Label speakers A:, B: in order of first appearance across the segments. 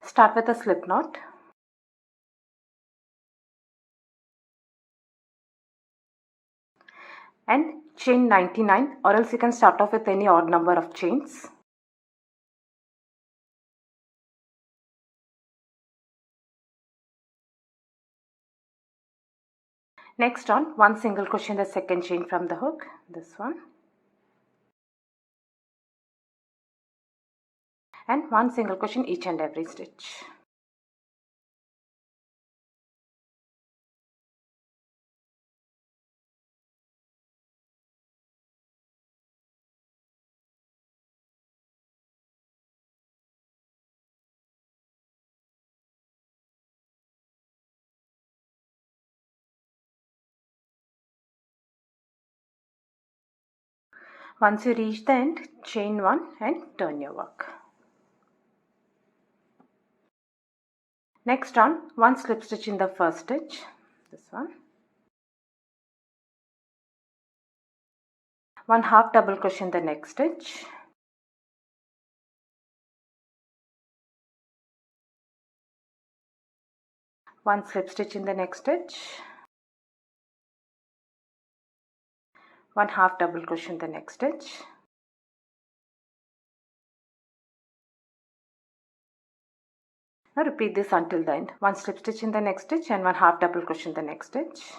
A: Start with a slip knot. And chain 99, or else you can start off with any odd number of chains. Next on, one single crochet in the second chain from the hook, this one. And one single crochet in each and every stitch. Once you reach the end, chain 1 and turn your work. Next on, one slip stitch in the first stitch, this one. One half double crochet in the next stitch. One slip stitch in the next stitch. One half double crochet in the next stitch. Now repeat this until the end. One slip stitch in the next stitch and one half double crochet in the next stitch.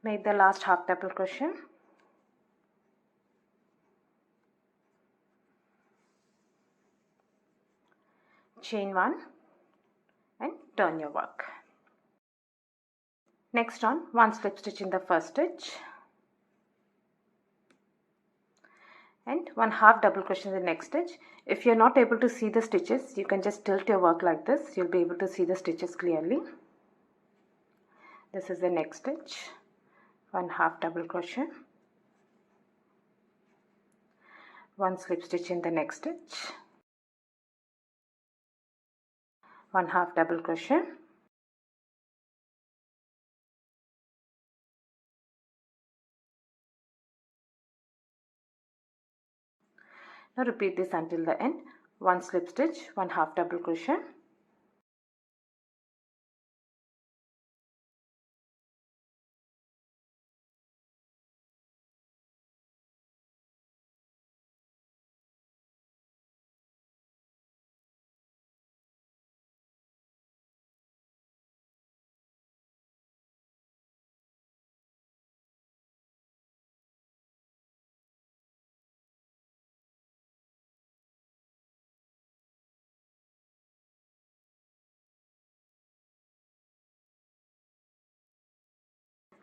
A: Make the last half double crochet. Chain 1 and turn your work. Next on, one slip stitch in the first stitch and one half double crochet in the next stitch. If you are not able to see the stitches, you can just tilt your work like this. You'll be able to see the stitches clearly. This is the next stitch. One half double crochet. One slip stitch in the next stitch. One half double crochet. Now repeat this until the end. One slip stitch, one half double crochet.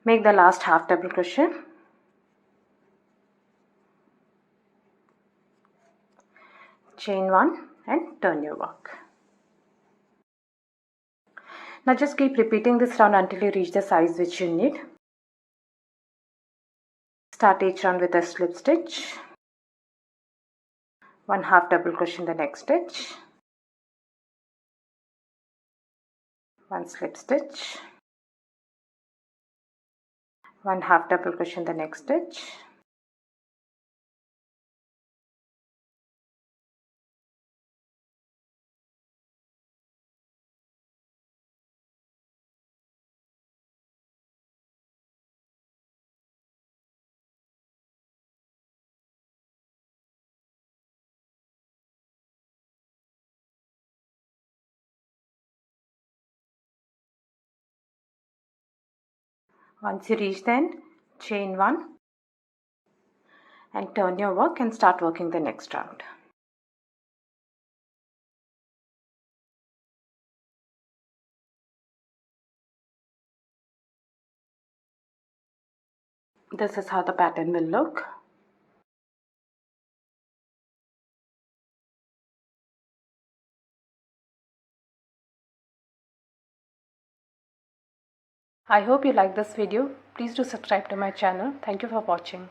A: Make the last half double crochet. Chain 1 and turn your work. Now just keep repeating this round until you reach the size which you need. Start each round with a slip stitch. One half double crochet in the next stitch. One slip stitch. One half double crochet in the next stitch. Once you reach the end, chain 1 and turn your work and start working the next round. This is how the pattern will look. I hope you like this video. Please do subscribe to my channel. Thank you for watching.